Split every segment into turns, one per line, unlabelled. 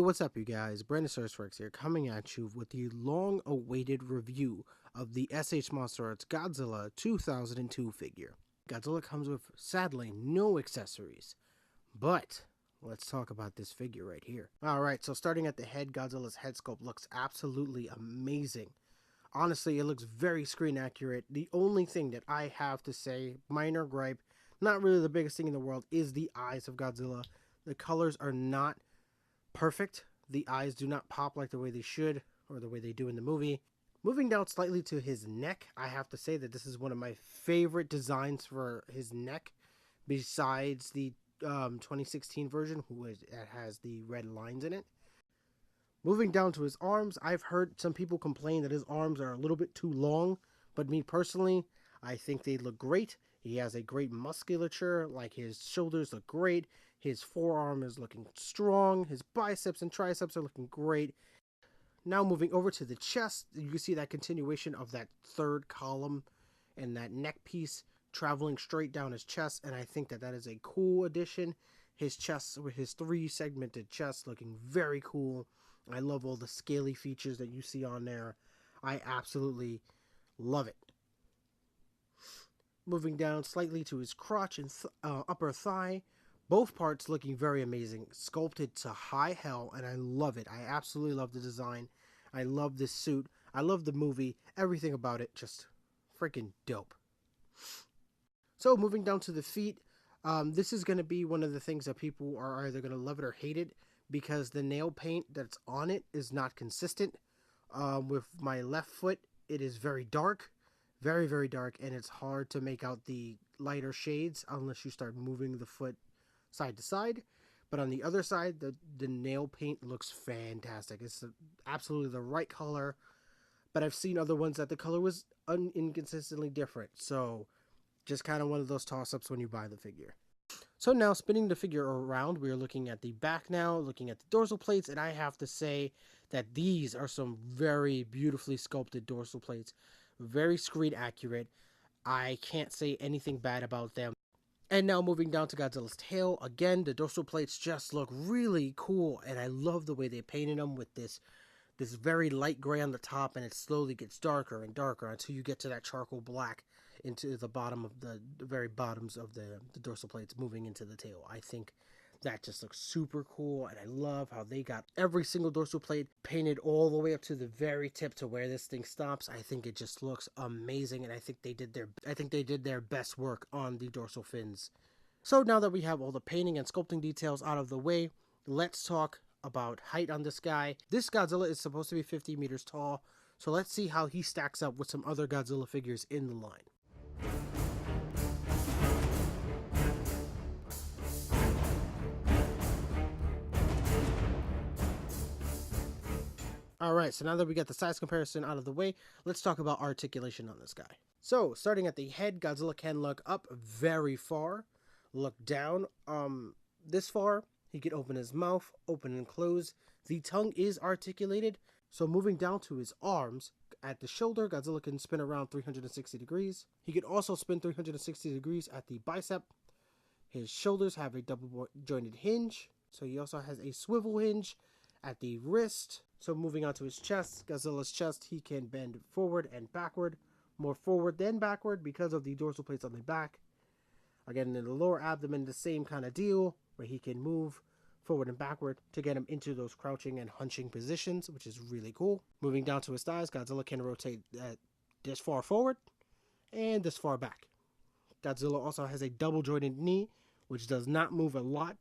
what's up you guys? Brandasauresrex here, coming at you with the long-awaited review of the S.H.MonsterArts Godzilla 2002 figure. Godzilla comes with, sadly, no accessories, but let's talk about this figure right here. Alright, so starting at the head, Godzilla's head sculpt looks absolutely amazing. Honestly, it looks very screen accurate. The only thing that I have to say, minor gripe, not really the biggest thing in the world, is the eyes of Godzilla. The colors are not perfect. The eyes do not pop like the way they should, or the way they do in the movie. Moving down slightly to his neck, I have to say that this is one of my favorite designs for his neck, besides the 2016 version, that has the red lines in it. Moving down to his arms, I've heard some people complain that his arms are a little bit too long, but me personally, I think they look great. He has a great musculature, like his shoulders look great, his forearm is looking strong, his biceps and triceps are looking great. Now moving over to the chest, you can see that continuation of that third column and that neck piece traveling straight down his chest, and I think that that is a cool addition. His chest, with his 3-segmented chest, looking very cool. I love all the scaly features that you see on there. I absolutely love it. Moving down slightly to his crotch and upper thigh, both parts looking very amazing, sculpted to high hell, and I love it. I absolutely love the design. I love this suit. I love the movie. Everything about it, just freaking dope. So moving down to the feet, this is going to be one of the things that people are either going to love it or hate it, because the nail paint that's on it is not consistent. With my left foot, it is very dark. Very, very dark, and it's hard to make out the lighter shades unless you start moving the foot side to side. But on the other side, the nail paint looks fantastic. It's absolutely the right color, but I've seen other ones that the color was inconsistently different. So just kind of one of those toss-ups when you buy the figure. So now, spinning the figure around, we are looking at the back now, looking at the dorsal plates, and I have to say that these are some very beautifully sculpted dorsal plates. Very screen accurate. I can't say anything bad about them. And now moving down to Godzilla's tail, again, the dorsal plates just look really cool, and I love the way they painted them with this very light gray on the top, and it slowly gets darker and darker until you get to that charcoal black into the bottom of the very bottoms of the dorsal plates moving into the tail. I think that just looks super cool, and I love how they got every single dorsal plate painted all the way up to the very tip to where this thing stops. I think it just looks amazing, and I think they did their best work on the dorsal fins. So now that we have all the painting and sculpting details out of the way, let's talk about height on this guy. This Godzilla is supposed to be 50 meters tall, so let's see how he stacks up with some other Godzilla figures in the line. Alright, so now that we got the size comparison out of the way, let's talk about articulation on this guy. So, starting at the head, Godzilla can look up very far, look down this far. He can open his mouth, open and close. The tongue is articulated. So moving down to his arms, at the shoulder, Godzilla can spin around 360 degrees. He can also spin 360 degrees at the bicep. His shoulders have a double jointed hinge, so he also has a swivel hinge at the wrist. So moving on to his chest, Godzilla's chest, he can bend forward and backward, more forward than backward because of the dorsal plates on the back. Again, in the lower abdomen, the same kind of deal, where he can move forward and backward to get him into those crouching and hunching positions, which is really cool. Moving down to his thighs, Godzilla can rotate this far forward and this far back. Godzilla also has a double jointed knee, which does not move a lot,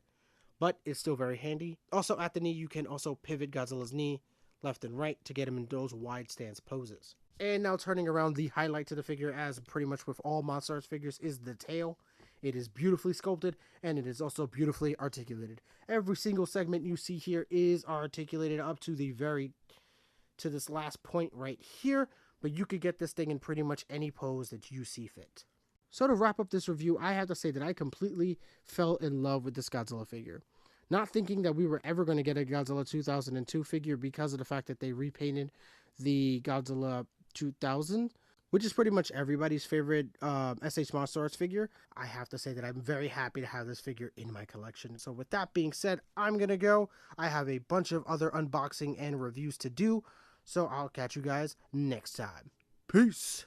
but it's still very handy. Also at the knee, you can also pivot Godzilla's knee left and right to get him in those wide stance poses. And now turning around, the highlight to the figure, as pretty much with all MonsterArts figures, is the tail. It is beautifully sculpted, and it is also beautifully articulated. Every single segment you see here is articulated up to this last point right here, but you could get this thing in pretty much any pose that you see fit. So to wrap up this review, I have to say that I completely fell in love with this Godzilla figure. Not thinking that we were ever going to get a Godzilla 2002 figure because of the fact that they repainted the Godzilla 2000. which is pretty much everybody's favorite S.H.MonsterArts figure. I have to say that I'm very happy to have this figure in my collection. So with that being said, I'm going to go. I have a bunch of other unboxing and reviews to do, so I'll catch you guys next time. Peace!